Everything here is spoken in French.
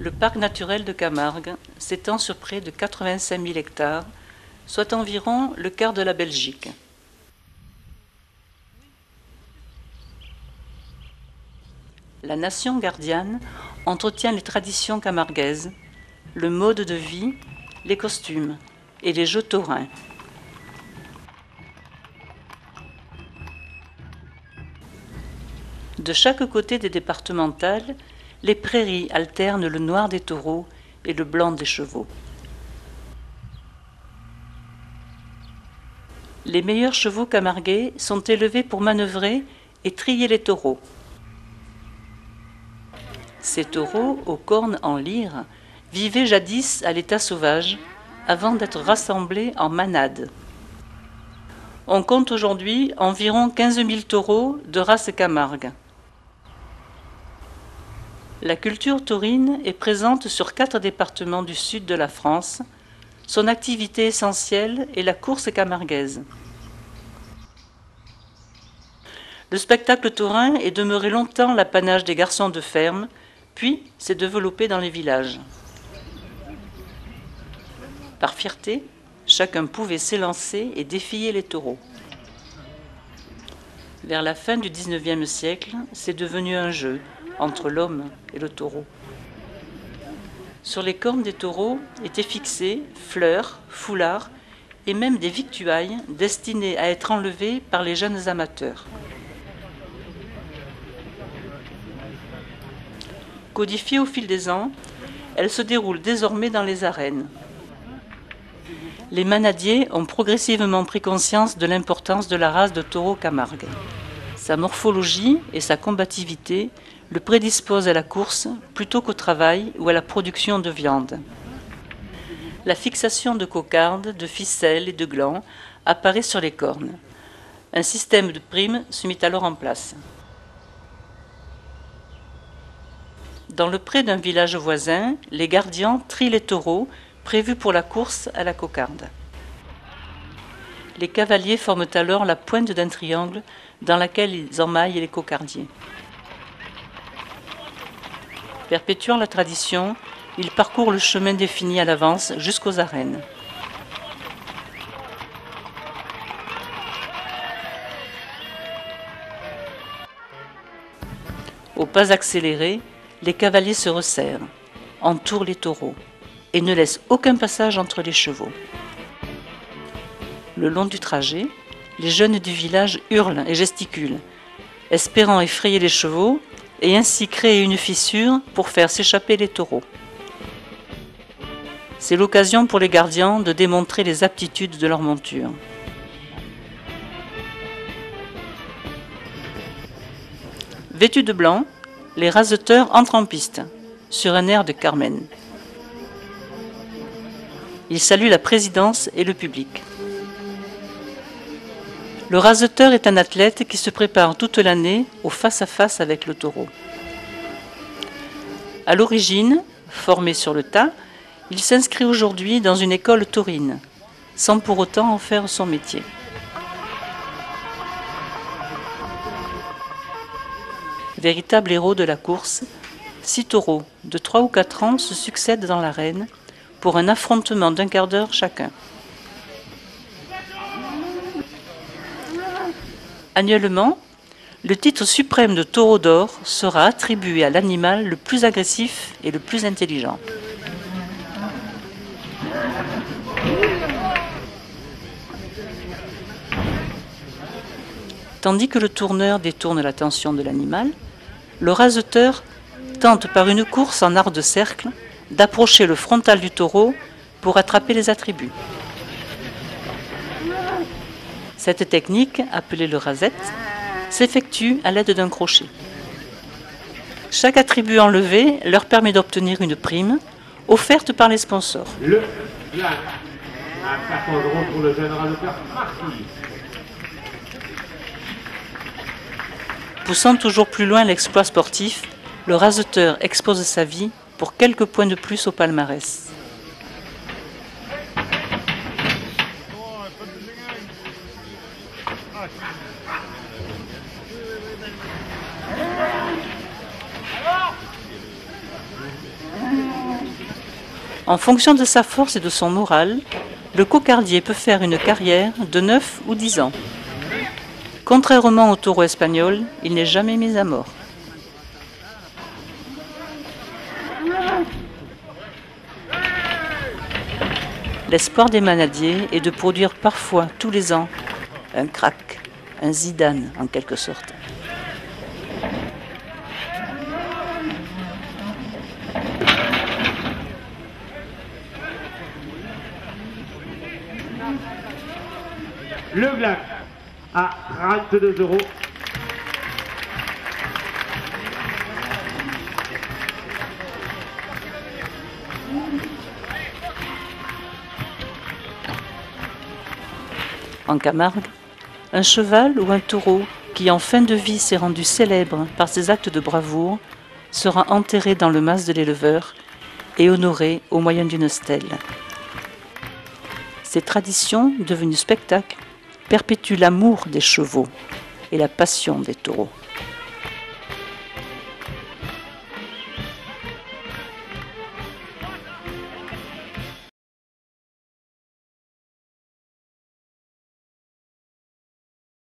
Le parc naturel de Camargue s'étend sur près de 85 000 hectares, soit environ le quart de la Belgique. La nation gardiane entretient les traditions camarguaises, le mode de vie, les costumes et les jeux taurins. De chaque côté des départementales, les prairies alternent le noir des taureaux et le blanc des chevaux. Les meilleurs chevaux camarguais sont élevés pour manœuvrer et trier les taureaux. Ces taureaux, aux cornes en lyre, vivaient jadis à l'état sauvage, avant d'être rassemblés en manades. On compte aujourd'hui environ 15 000 taureaux de race Camargue. La culture taurine est présente sur 4 départements du sud de la France. Son activité essentielle est la course camarguaise. Le spectacle taurin est demeuré longtemps l'apanage des garçons de ferme, puis s'est développé dans les villages. Par fierté, chacun pouvait s'élancer et défier les taureaux. Vers la fin du XIXe siècle, c'est devenu un jeu entre l'homme et le taureau. Sur les cornes des taureaux étaient fixées fleurs, foulards et même des victuailles destinées à être enlevées par les jeunes amateurs. Codifiée au fil des ans, elle se déroule désormais dans les arènes. Les manadiers ont progressivement pris conscience de l'importance de la race de taureau Camargue. Sa morphologie et sa combativité le prédisposent à la course plutôt qu'au travail ou à la production de viande. La fixation de cocardes, de ficelles et de glands apparaît sur les cornes. Un système de primes se mit alors en place. Dans le pré d'un village voisin, les gardiens trient les taureaux prévus pour la course à la cocarde. Les cavaliers forment alors la pointe d'un triangle dans laquelle ils emmaillent les cocardiers. Perpétuant la tradition, ils parcourent le chemin défini à l'avance jusqu'aux arènes. Au pas accéléré, les cavaliers se resserrent, entourent les taureaux et ne laissent aucun passage entre les chevaux. Le long du trajet, les jeunes du village hurlent et gesticulent, espérant effrayer les chevaux et ainsi créer une fissure pour faire s'échapper les taureaux. C'est l'occasion pour les gardiens de démontrer les aptitudes de leur monture. Vêtus de blanc, les raseteurs entrent en piste, sur un air de Carmen. Ils saluent la présidence et le public. Le raseteur est un athlète qui se prépare toute l'année au face-à-face avec le taureau. À l'origine, formé sur le tas, il s'inscrit aujourd'hui dans une école taurine, sans pour autant en faire son métier. Véritable héros de la course, 6 taureaux de 3 ou 4 ans se succèdent dans l'arène pour un affrontement d'1 quart d'heure chacun. Annuellement, le titre suprême de taureau d'or sera attribué à l'animal le plus agressif et le plus intelligent. Tandis que le tourneur détourne l'attention de l'animal, le raseteur tente par une course en art de cercle d'approcher le frontal du taureau pour attraper les attributs. Cette technique, appelée le rasette, s'effectue à l'aide d'un crochet. Chaque attribut enlevé leur permet d'obtenir une prime offerte par les sponsors. Le plan. Un carton de rond pour le jeune raseteur parti. Poussant toujours plus loin l'exploit sportif, le raseteur expose sa vie pour quelques points de plus au palmarès. En fonction de sa force et de son moral, le cocardier peut faire une carrière de 9 ou 10 ans. Contrairement au taureau espagnol, il n'est jamais mis à mort. L'espoir des manadiers est de produire parfois tous les ans un crack, un Zidane en quelque sorte. Le Glac à 32 €. En Camargue, un cheval ou un taureau qui en fin de vie s'est rendu célèbre par ses actes de bravoure sera enterré dans le mas de l'éleveur et honoré au moyen d'une stèle. Ces traditions, devenues spectacles, perpétuent l'amour des chevaux et la passion des taureaux.